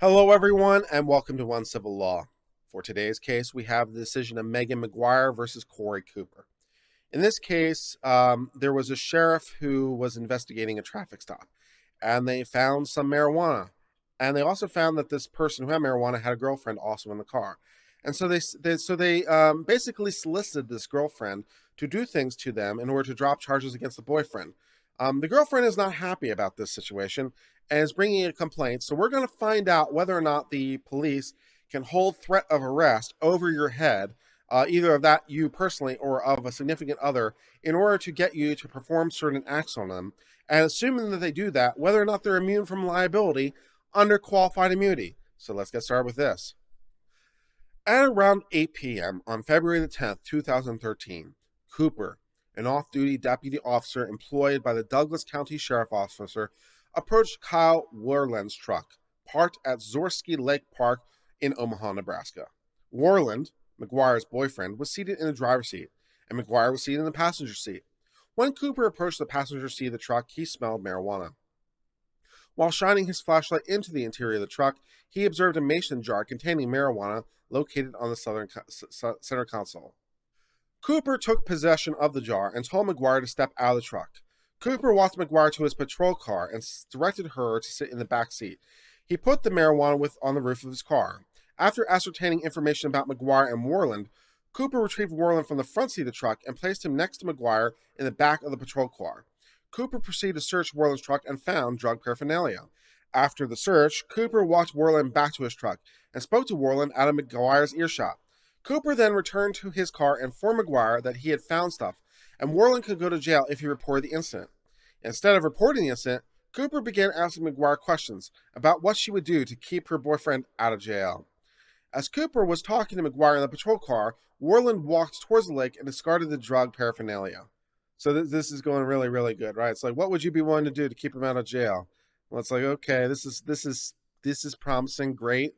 Hello, everyone, and welcome to Uncivil Law. For today's case, we have the decision of Megan McGuire versus Corey Cooper. In this case, there was a sheriff who was investigating a traffic stop, and they found some marijuana. And they also found that this person who had marijuana had a girlfriend also in the car. And so they basically solicited this girlfriend to do things to them in order to drop charges against the boyfriend. The girlfriend is not happy about this situation and is bringing a complaint. So we're going to find out whether or not the police can hold threat of arrest over your head, either of that you personally or of a significant other, in order to get you to perform certain acts on them. And assuming that they do that, whether or not they're immune from liability under qualified immunity. So let's get started with this. At around 8 p.m. on February the 10th, 2013, Cooper, an off-duty deputy officer employed by the Douglas County Sheriff Officer, approached Kyle Worland's truck, parked at Zorsky Lake Park in Omaha, Nebraska. Worland, McGuire's boyfriend, was seated in the driver's seat, and McGuire was seated in the passenger seat. When Cooper approached the passenger seat of the truck, he smelled marijuana. While shining his flashlight into the interior of the truck, he observed a mason jar containing marijuana located on the center console. Cooper took possession of the jar and told McGuire to step out of the truck. Cooper walked McGuire to his patrol car and directed her to sit in the back seat. He put the marijuana on the roof of his car. After ascertaining information about McGuire and Worland, Cooper retrieved Worland from the front seat of the truck and placed him next to McGuire in the back of the patrol car. Cooper proceeded to search Worland's truck and found drug paraphernalia. After the search, Cooper walked Worland back to his truck and spoke to Worland out of McGuire's earshot. Cooper then returned to his car and informed McGuire that he had found stuff, and Worland could go to jail if he reported the incident. Instead of reporting the incident, Cooper began asking McGuire questions about what she would do to keep her boyfriend out of jail. As Cooper was talking to McGuire in the patrol car, Worland walked towards the lake and discarded the drug paraphernalia. So this is going really, really good, right? It's like, what would you be willing to do to keep him out of jail? Well, it's like, okay, this is promising, great.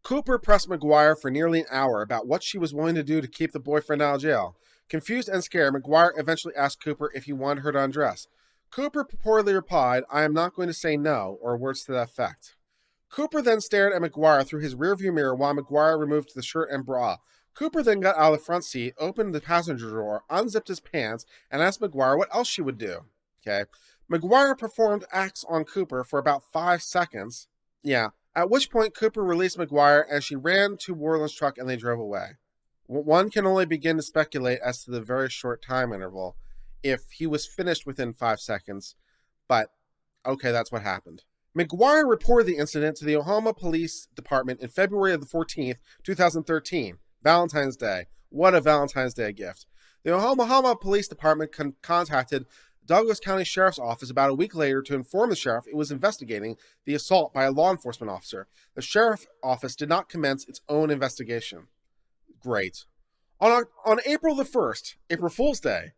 Cooper pressed McGuire for nearly an hour about what she was willing to do to keep the boyfriend out of jail. Confused and scared, McGuire eventually asked Cooper if he wanted her to undress. Cooper purportedly replied, "I am not going to say no," or words to that effect. Cooper then stared at McGuire through his rearview mirror while McGuire removed the shirt and bra. Cooper then got out of the front seat, opened the passenger door, unzipped his pants, and asked McGuire what else she would do. Okay. McGuire performed acts on Cooper for about 5 seconds. Yeah. At which point, Cooper released McGuire as she ran to Worland's truck and they drove away. One can only begin to speculate as to the very short time interval if he was finished within 5 seconds, but okay, that's what happened. McGuire reported the incident to the Omaha Police Department in February of the 14th, 2013, Valentine's Day. What a Valentine's Day gift. The Omaha Police Department contacted Douglas County Sheriff's Office about a week later to inform the sheriff it was investigating the assault by a law enforcement officer. The sheriff's office did not commence its own investigation. Great. On April the 1st, April Fool's Day,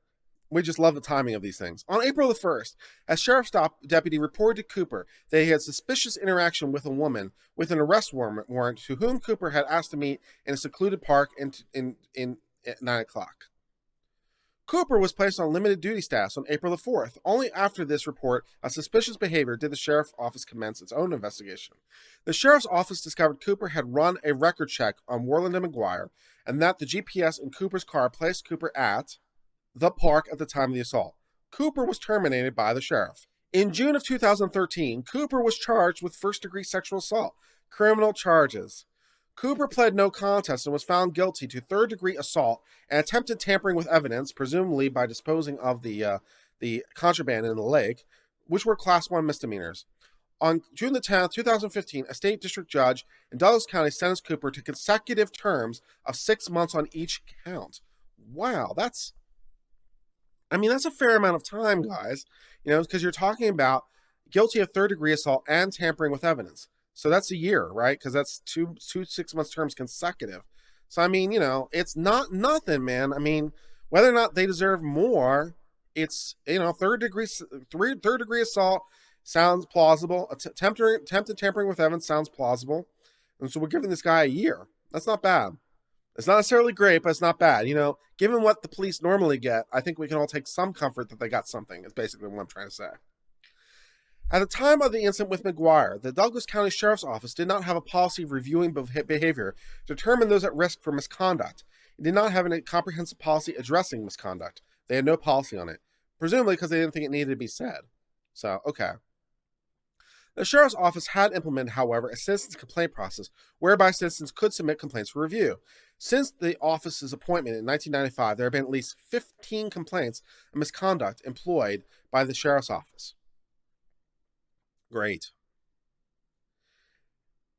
we just love the timing of these things. On April the 1st, a sheriff's deputy reported to Cooper that he had suspicious interaction with a woman with an arrest warrant to whom Cooper had asked to meet in a secluded park at 9 o'clock. Cooper was placed on limited duty status on April the 4th. Only after this report of suspicious behavior did the sheriff's office commence its own investigation. The sheriff's office discovered Cooper had run a record check on Worland and McGuire, and that the GPS in Cooper's car placed Cooper at the park at the time of the assault. Cooper was terminated by the sheriff. In June of 2013, Cooper was charged with first-degree sexual assault, criminal charges. Cooper pled no contest and was found guilty to third-degree assault and attempted tampering with evidence, presumably by disposing of the contraband in the lake, which were Class 1 misdemeanors. On June the 10th, 2015, a state district judge in Douglas County sentenced Cooper to consecutive terms of 6 months on each count. Wow, that's a fair amount of time, guys, because you're talking about guilty of third-degree assault and tampering with evidence. So that's a year, right? Because that's two 6-month terms consecutive. So, it's not nothing, man. Whether or not they deserve more, it's, third degree assault sounds plausible. Attempted tampering with evidence sounds plausible. And so we're giving this guy a year. That's not bad. It's not necessarily great, but it's not bad. Given what the police normally get, I think we can all take some comfort that they got something, is basically what I'm trying to say. At the time of the incident with McGuire, the Douglas County Sheriff's Office did not have a policy of reviewing behavior to determine those at risk for misconduct. It did not have a comprehensive policy addressing misconduct. They had no policy on it, presumably because they didn't think it needed to be said. So, okay. The Sheriff's Office had implemented, however, a citizens' complaint process whereby citizens could submit complaints for review. Since the office's appointment in 1995, there have been at least 15 complaints of misconduct employed by the Sheriff's Office. Great.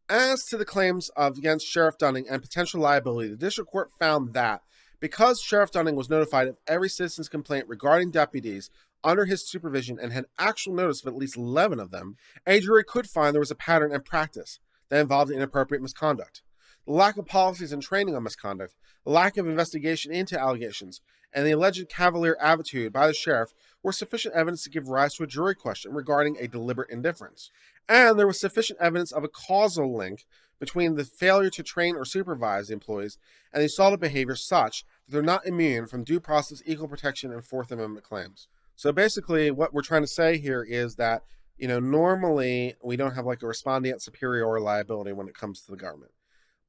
As to the claims against Sheriff Dunning and potential liability, the district court found that because Sheriff Dunning was notified of every citizen's complaint regarding deputies under his supervision and had actual notice of at least 11 of them, a jury could find there was a pattern and practice that involved inappropriate misconduct. The lack of policies and training on misconduct, the lack of investigation into allegations, and the alleged cavalier attitude by the sheriff were sufficient evidence to give rise to a jury question regarding a deliberate indifference. And there was sufficient evidence of a causal link between the failure to train or supervise the employees and the assaultive behavior such that they're not immune from due process, equal protection, and Fourth Amendment claims. So basically what we're trying to say here is that, normally we don't have like a respondeat superior liability when it comes to the government.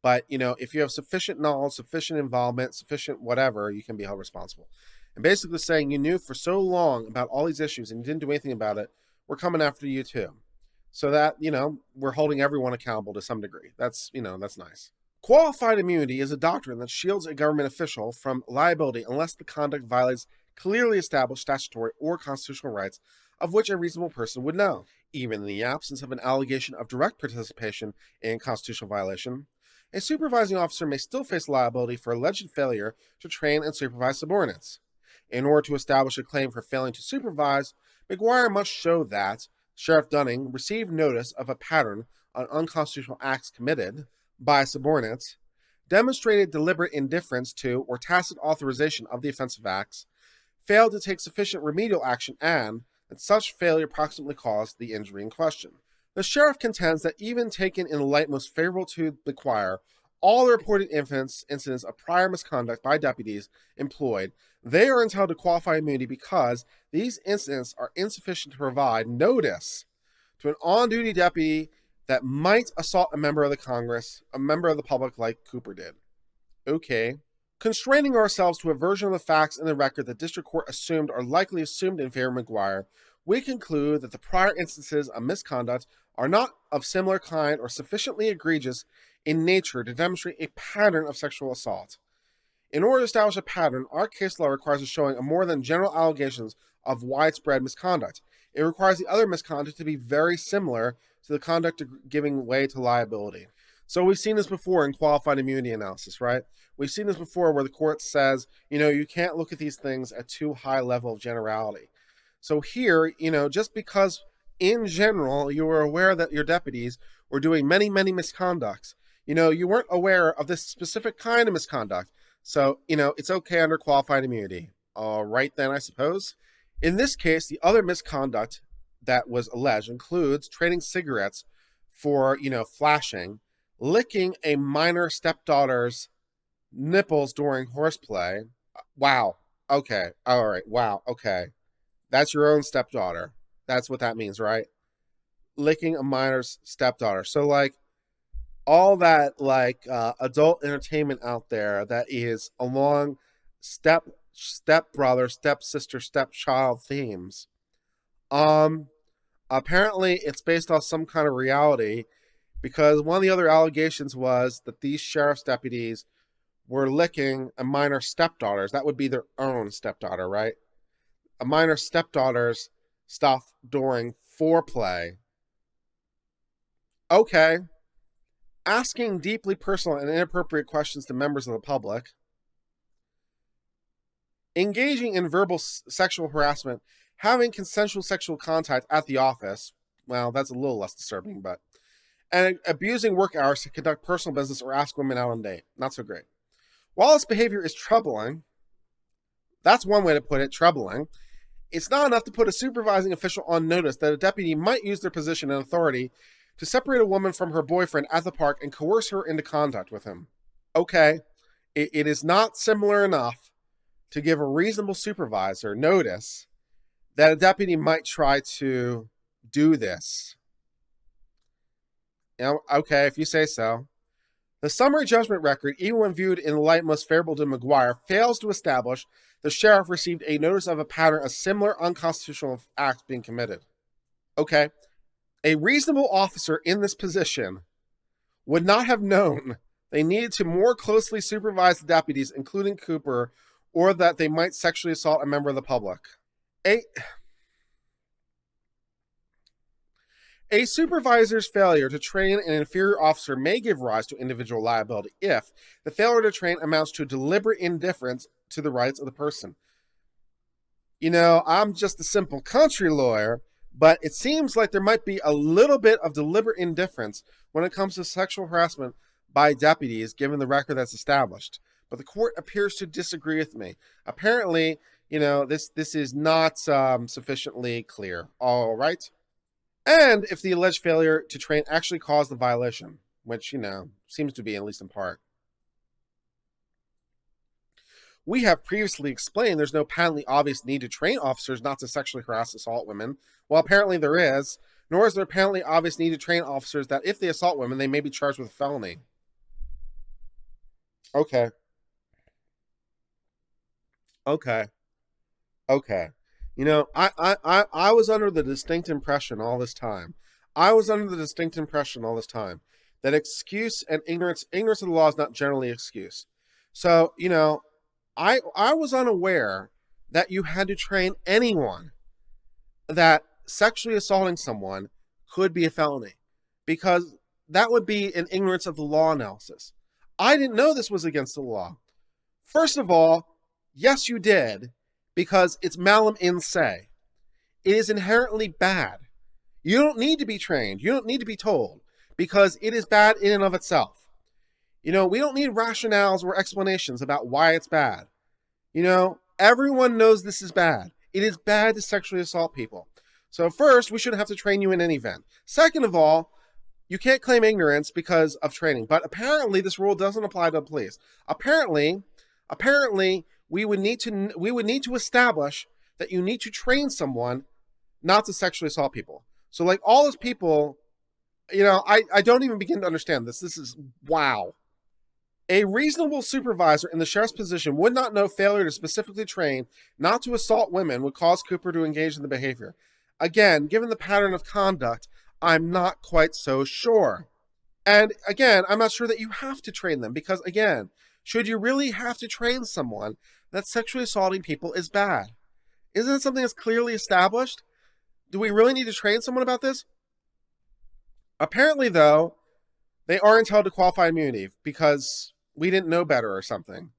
But, if you have sufficient knowledge, sufficient involvement, sufficient whatever, you can be held responsible. And basically saying you knew for so long about all these issues and you didn't do anything about it, we're coming after you too. So that, we're holding everyone accountable to some degree. That's nice. Qualified immunity is a doctrine that shields a government official from liability unless the conduct violates clearly established statutory or constitutional rights of which a reasonable person would know, even in the absence of an allegation of direct participation in constitutional violation. A supervising officer may still face liability for alleged failure to train and supervise subordinates. In order to establish a claim for failing to supervise, McGuire must show that Sheriff Dunning received notice of a pattern of unconstitutional acts committed by subordinates, demonstrated deliberate indifference to or tacit authorization of the offensive acts, failed to take sufficient remedial action, and that such failure proximately caused the injury in question. The sheriff contends that even taken in the light most favorable to McGuire, all the reported incidents of prior misconduct by deputies employed, they are entitled to qualified immunity because these incidents are insufficient to provide notice to an on-duty deputy that might assault a member of the Congress, a member of the public like Cooper did. Okay. Constraining ourselves to a version of the facts in the record that district court assumed or likely assumed in favor of McGuire, we conclude that the prior instances of misconduct are not of similar kind or sufficiently egregious in nature to demonstrate a pattern of sexual assault. In order to establish a pattern, our case law requires a showing of more than general allegations of widespread misconduct. It requires the other misconduct to be very similar to the conduct giving way to liability. So we've seen this before in qualified immunity analysis, right? We've seen this before where the court says, you can't look at these things at too high level of generality. So here, just because in general you were aware that your deputies were doing many, many misconducts, you weren't aware of this specific kind of misconduct. So, it's okay under qualified immunity. All right then, I suppose. In this case, the other misconduct that was alleged includes trading cigarettes for, flashing, licking a minor stepdaughter's nipples during horseplay. Wow. Okay. All right. Wow. Okay. That's your own stepdaughter. That's what that means, right? Licking a minor's stepdaughter. So, all that, adult entertainment out there that is along stepbrother, stepsister, stepchild themes. Apparently, it's based off some kind of reality because one of the other allegations was that these sheriff's deputies were licking a minor stepdaughters. That would be their own stepdaughter, right? A minor stepdaughter's stuff during foreplay. Okay. Asking deeply personal and inappropriate questions to members of the public. Engaging in verbal sexual harassment. Having consensual sexual contact at the office. Well, that's a little less disturbing, but. And abusing work hours to conduct personal business or ask women out on a date. Not so great. While this behavior is troubling, that's one way to put it, troubling, it's not enough to put a supervising official on notice that a deputy might use their position and authority to separate a woman from her boyfriend at the park and coerce her into contact with him. Okay, it is not similar enough to give a reasonable supervisor notice that a deputy might try to do this. You know, okay, if you say so. The summary judgment record, even when viewed in the light most favorable to McGuire, fails to establish the sheriff received a notice of a pattern of similar unconstitutional acts being committed. Okay, a reasonable officer in this position would not have known they needed to more closely supervise the deputies, including Cooper, or that they might sexually assault a member of the public. A supervisor's failure to train an inferior officer may give rise to individual liability if the failure to train amounts to deliberate indifference to the rights of the person. You know, I'm just a simple country lawyer, but it seems like there might be a little bit of deliberate indifference when it comes to sexual harassment by deputies, given the record that's established. But the court appears to disagree with me. Apparently, you know, this is not sufficiently clear. All right. And if the alleged failure to train actually caused the violation, which, you know, seems to be, at least in part. We have previously explained there's no patently obvious need to train officers not to sexually harass assault women. Well, apparently there is, nor is there apparently obvious need to train officers that if they assault women, they may be charged with a felony. Okay. Okay. Okay. You know, I was under the distinct impression all this time. That excuse and ignorance of the law is not generally excuse. So, you know, I was unaware that you had to train anyone that sexually assaulting someone could be a felony, because that would be an ignorance of the law analysis. I didn't know this was against the law. First of all, yes, you did, because it's malum in se. It is inherently bad. You don't need to be trained. You don't need to be told, because it is bad in and of itself. You know, we don't need rationales or explanations about why it's bad. You know, everyone knows this is bad. It is bad to sexually assault people. So first, we shouldn't have to train you in any event. Second of all, you can't claim ignorance because of training. But apparently this rule doesn't apply to the police. Apparently, we would need to establish that you need to train someone not to sexually assault people. So like all those people, you know, I don't even begin to understand this. This is wow. A reasonable supervisor in the sheriff's position would not know failure to specifically train not to assault women would cause Cooper to engage in the behavior. Again, given the pattern of conduct, I'm not quite so sure. And again, I'm not sure that you have to train them, because again, should you really have to train someone that sexually assaulting people is bad? Isn't it something that's clearly established? Do we really need to train someone about this? Apparently, though, they are entitled to qualified immunity because we didn't know better or something.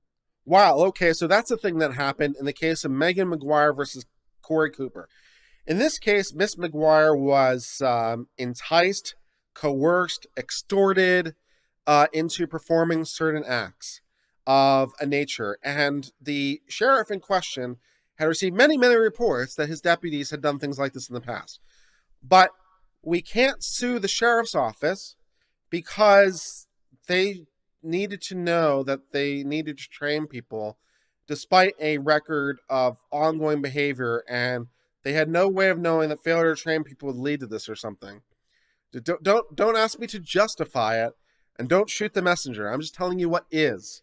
Wow, okay, so that's the thing that happened in the case of Megan McGuire versus Corey Cooper. In this case, Miss McGuire was enticed, coerced, extorted into performing certain acts of a nature. And the sheriff in question had received many, many reports that his deputies had done things like this in the past. But we can't sue the sheriff's office because they needed to know that they needed to train people despite a record of ongoing behavior, and they had no way of knowing that failure to train people would lead to this or something. Don't ask me to justify it, and don't shoot the messenger. I'm just telling you what is,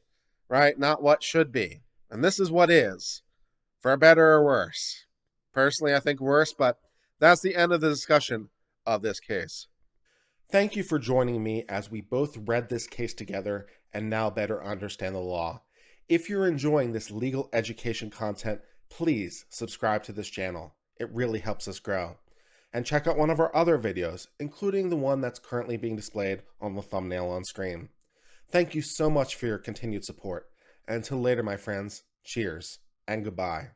right? Not what should be. And this is what is, for better or worse. Personally, I think worse, but that's the end of the discussion of this case. Thank you for joining me as we both read this case together and now better understand the law. If you're enjoying this legal education content, please subscribe to this channel. It really helps us grow. And check out one of our other videos, including the one that's currently being displayed on the thumbnail on screen. Thank you so much for your continued support. And until later, my friends, cheers and goodbye.